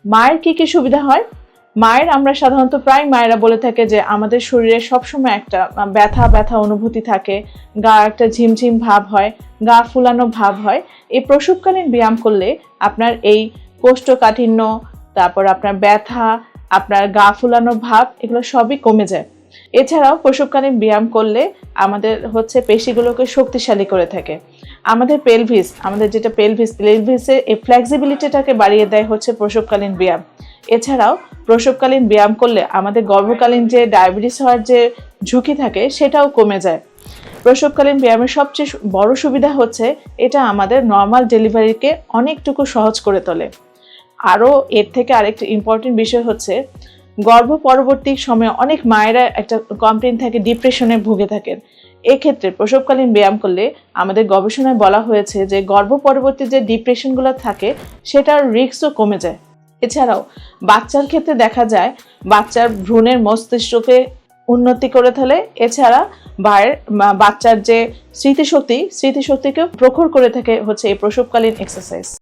মায়ের কি সুবিধা হয়? মায়ের আমরা সাধারণত প্রায় মায়েরা বলে থাকে যে আমাদের শরীরে সবসময় একটা ব্যথা ব্যথা অনুভূতি থাকে, গা একটা ঝিমঝিম ভাব হয়, গা ফুলানো ভাব হয়। এই প্রসবকালীন ব্যায়াম করলে আপনার এই কোষ্ঠকাঠিন্য, তারপর আপনার ব্যথা, আপনার গা ফুলানো ভাব, এগুলো সবই কমে যায়। এছাড়াও প্রসবকালীন ব্যায়াম করলে আমাদের পেশিগুলোকে শক্তিশালী করে থাকে। আমাদের পেলভিসের এই ফ্লেক্সিবিলিটিটাকে বাড়িয়ে দেয় প্রসবকালীন ব্যায়াম। এছাড়াও প্রসবকালীন ব্যায়াম করলে আমাদের গর্ভকালীন যে ডায়াবেটিস হওয়ার যে ঝুঁকি থাকে সেটাও কমে যায়। প্রসবকালীন ব্যায়ামের সবচেয়ে বড় সুবিধা এটা আমাদের নর্মাল ডেলিভারিকে অনেকটুকু সহজ করে তোলে। আরও এর থেকে আরেকটা ইম্পর্টেন্ট বিষয় গর্ভ পরবর্তী সময়ে অনেক মায়েরা একটা কমপ্লেইন থাকে, ডিপ্রেশনে ভুগে থাকেন। এক্ষেত্রে প্রসবকালীন ব্যায়াম করলে আমাদের গবেষণায় বলা হয়েছে যে গর্ভ পরবর্তী যে ডিপ্রেশনগুলো থাকে সেটার রিস্কও কমে যায়। এছাড়াও বাচ্চার ক্ষেত্রে দেখা যায় বাচ্চার ভ্রূণের মস্তিষ্ককে উন্নতি করে তোলে। এছাড়া বাচ্চার যে স্মৃতিশক্তিকেও প্রখর করে থাকে এই প্রসবকালীন এক্সারসাইজ।